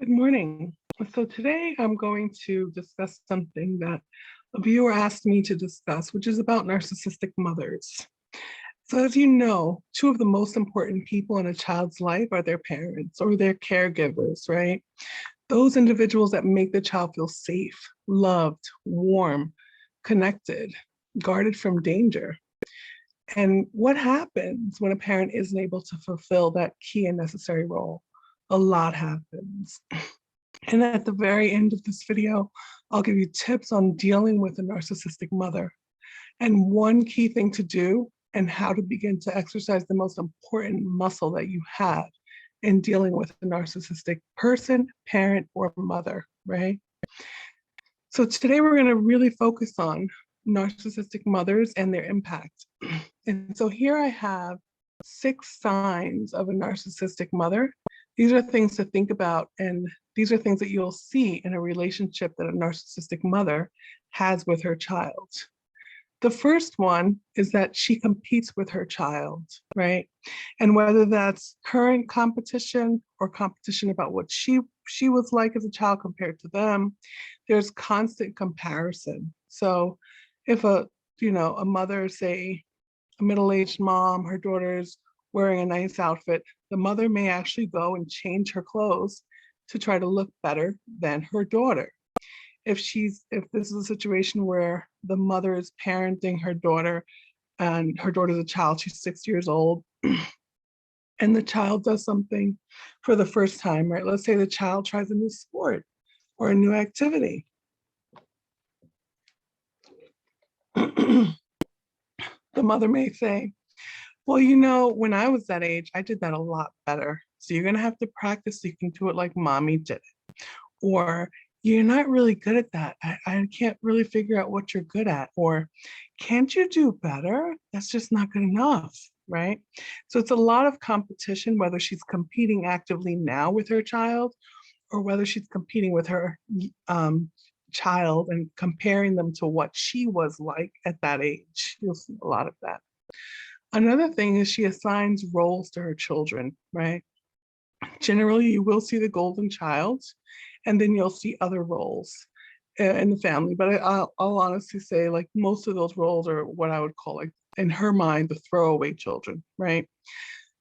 Good morning. So today I'm going to discuss something that a viewer asked me to discuss, which is about narcissistic mothers. So as you know, two of the most important people in a child's life are their parents or their caregivers, right? Those individuals that make the child feel safe, loved, warm, connected, guarded from danger. And what happens when a parent isn't able to fulfill that key and necessary role? A lot happens. And at the very end of this video, I'll give you tips on dealing with a narcissistic mother and one key thing to do and how to begin to exercise the most important muscle that you have in dealing with a narcissistic person, parent, or mother, right? So today we're going to really focus on narcissistic mothers and their impact. And so here I have 6 signs of a narcissistic mother. These are things to think about, and these are things that you'll see in a relationship that a narcissistic mother has with her child. The first one is that she competes with her child, right? And whether that's current competition or competition about what she was like as a child compared to them, there's constant comparison. So if a mother, say a middle-aged mom, her daughter's wearing a nice outfit, the mother may actually go and change her clothes to try to look better than her daughter. If this is a situation where the mother is parenting her daughter and her daughter's a child, she's 6 years old, and the child does something for the first time, right? Let's say the child tries a new sport or a new activity. The mother may say, well, when I was that age, I did that a lot better. So you're going to have to practice so you can do it like mommy did it. Or you're not really good at that. I can't really figure out what you're good at. Or can't you do better? That's just not good enough, right? So it's a lot of competition, whether she's competing actively now with her child or whether she's competing with her child and comparing them to what she was like at that age. You'll see a lot of that. Another thing is she assigns roles to her children, right? Generally, you will see the golden child, and then you'll see other roles in the family. But I'll honestly say, like, most of those roles are what I would call, like, in her mind, the throwaway children, right?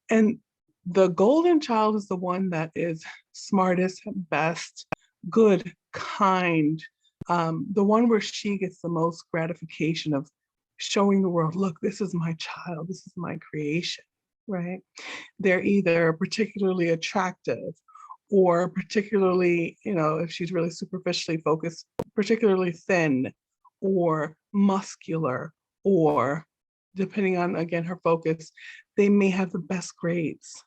And the golden child is the one that is smartest, best, good, kind, the one where she gets the most gratification of showing the world, look, this is my child, this is my creation, right? They're either particularly attractive or particularly, if she's really superficially focused, particularly thin or muscular, or depending on, again, her focus, they may have the best grades,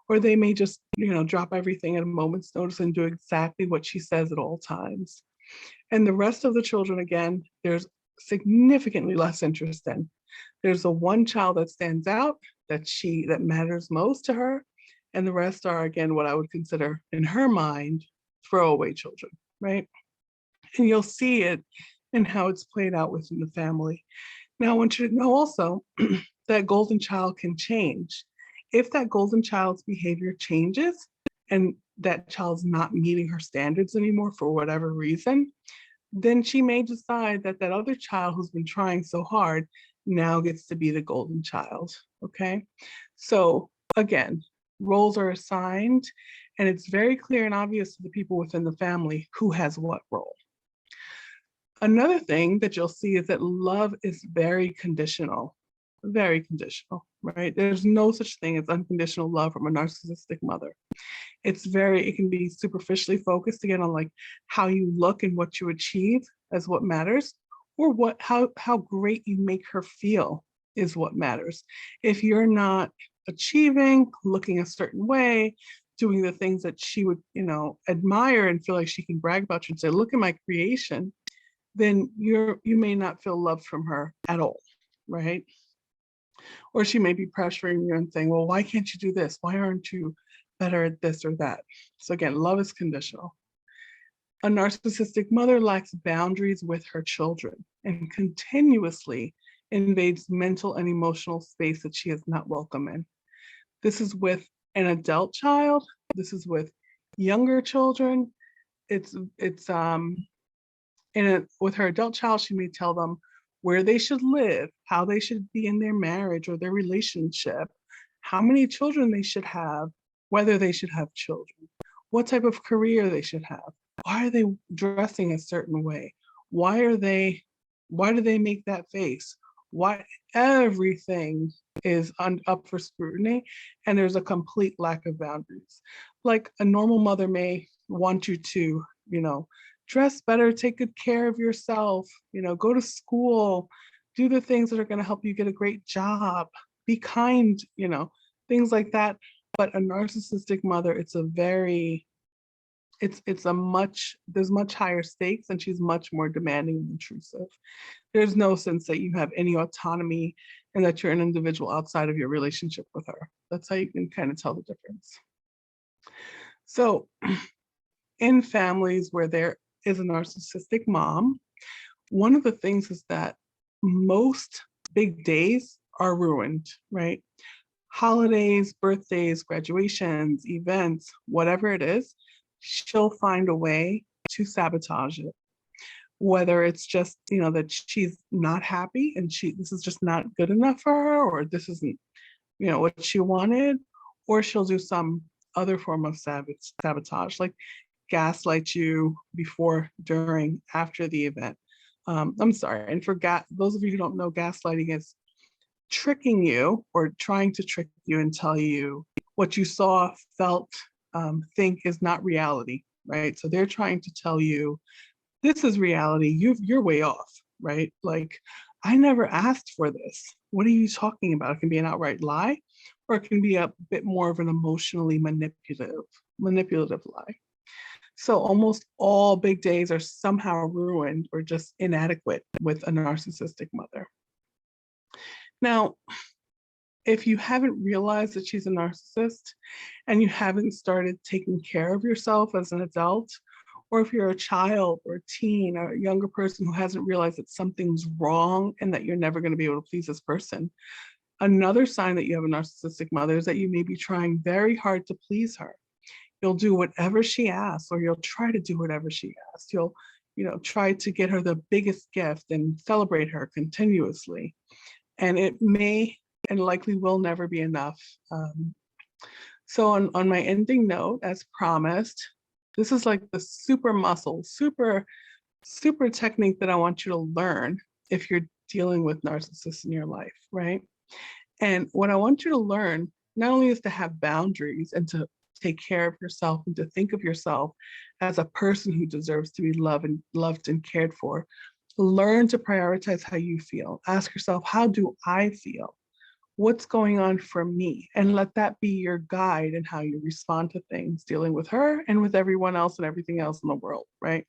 or they may just, drop everything at a moment's notice and do exactly what she says at all times. And the rest of the children, again, there's significantly less interest in. There's the one child that stands out that matters most to her, and the rest are, again, what I would consider in her mind throwaway children, right? And you'll see it in how it's played out within the family. Now I want you to know also that golden child can change. If that golden child's behavior changes and that child's not meeting her standards anymore for whatever reason, then she may decide that that other child who's been trying so hard now gets to be the golden child, okay? So again, roles are assigned, and it's very clear and obvious to the people within the family who has what role. Another thing that you'll see is that love is very conditional, right? There's no such thing as unconditional love from a narcissistic mother. It can be superficially focused, again, on like how you look and what you achieve as what matters, or how great you make her feel is what matters. If you're not achieving, looking a certain way, doing the things that she would, admire and feel like she can brag about you and say, look at my creation, then you may not feel love from her at all, right? Or she may be pressuring you and saying, well, why can't you do this? Why aren't you better at this or that? So again, love is conditional. A narcissistic mother lacks boundaries with her children and continuously invades mental and emotional space that she is not welcome in. This is with an adult child. This is with Younger children, it's with her adult child, she may tell them where they should live, how they should be in their marriage or their relationship, how many children they should have, whether they should have children, what type of career they should have, why are they dressing a certain way, why do they make that face, why everything is up for scrutiny, and there's a complete lack of boundaries. Like a normal mother may want you to, dress better, take good care of yourself, go to school, do the things that are going to help you get a great job, be kind, things like that. But a narcissistic mother, there's much higher stakes, and she's much more demanding and intrusive. There's no sense that you have any autonomy and that you're an individual outside of your relationship with her. That's how you can kind of tell the difference. So in families where there is a narcissistic mom, one of the things is that most big days are ruined, right? Holidays, birthdays, graduations, events, whatever it is, she'll find a way to sabotage it. Whether it's just, that she's not happy and this is just not good enough for her, or this isn't, what she wanted, or she'll do some other form of sabotage, like gaslight you before, during, after the event. I'm sorry, and for those of you who don't know, gaslighting is tricking you or trying to trick you and tell you what you saw, felt, think is not reality, right? So they're trying to tell you, this is reality, you're way off, right? Like, I never asked for this. What are you talking about? It can be an outright lie, or it can be a bit more of an emotionally manipulative lie. So almost all big days are somehow ruined or just inadequate with a narcissistic mother. Now, if you haven't realized that she's a narcissist and you haven't started taking care of yourself as an adult, or if you're a child or a teen or a younger person who hasn't realized that something's wrong and that you're never going to be able to please this person, another sign that you have a narcissistic mother is that you may be trying very hard to please her. You'll do whatever she asks, or you'll try to do whatever she asks. You'll, try to get her the biggest gift and celebrate her continuously. And it may and likely will never be enough. So on my ending note, as promised, this is like the super muscle, super technique that I want you to learn if you're dealing with narcissists in your life, right? And what I want you to learn not only is to have boundaries and to take care of yourself and to think of yourself as a person who deserves to be loved and cared for. Learn to prioritize how you feel. Ask yourself, how do I feel? What's going on for me? And let that be your guide in how you respond to things, dealing with her and with everyone else and everything else in the world, right?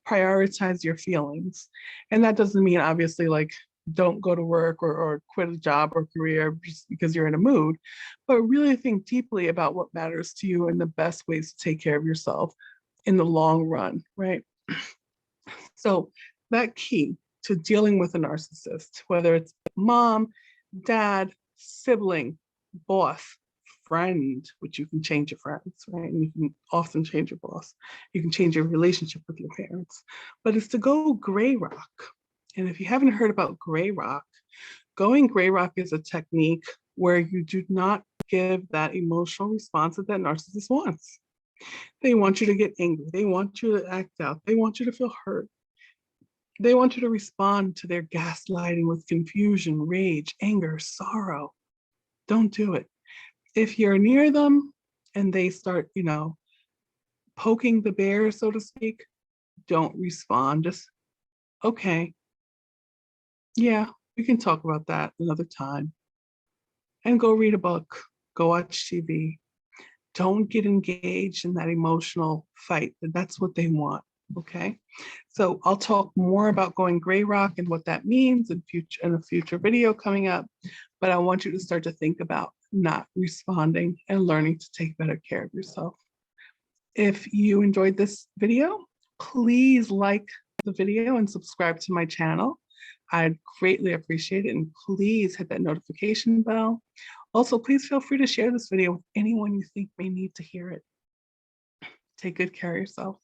Prioritize your feelings. And that doesn't mean, obviously, like, don't go to work or quit a job or career just because you're in a mood, but really think deeply about what matters to you and the best ways to take care of yourself in the long run, right? So that key to dealing with a narcissist, whether it's mom, dad, sibling, boss, friend, which you can change your friends, right? And you can often change your boss. You can change your relationship with your parents, but it's to go gray rock. And if you haven't heard about gray rock, going gray rock is a technique where you do not give that emotional response that narcissist wants. They want you to get angry. They want you to act out. They want you to feel hurt. They want you to respond to their gaslighting with confusion, rage, anger, sorrow. Don't do it. If you're near them and they start, poking the bear, so to speak, don't respond. Just, okay, yeah, we can talk about that another time. And go read a book, go watch TV. Don't get engaged in that emotional fight. That's what they want. Okay, so I'll talk more about going gray rock and what that means in a future video coming up, but I want you to start to think about not responding and learning to take better care of yourself. If you enjoyed this video, please like the video and subscribe to my channel. I'd greatly appreciate it, and please hit that notification bell. Also, please feel free to share this video with anyone you think may need to hear it. Take good care of yourself.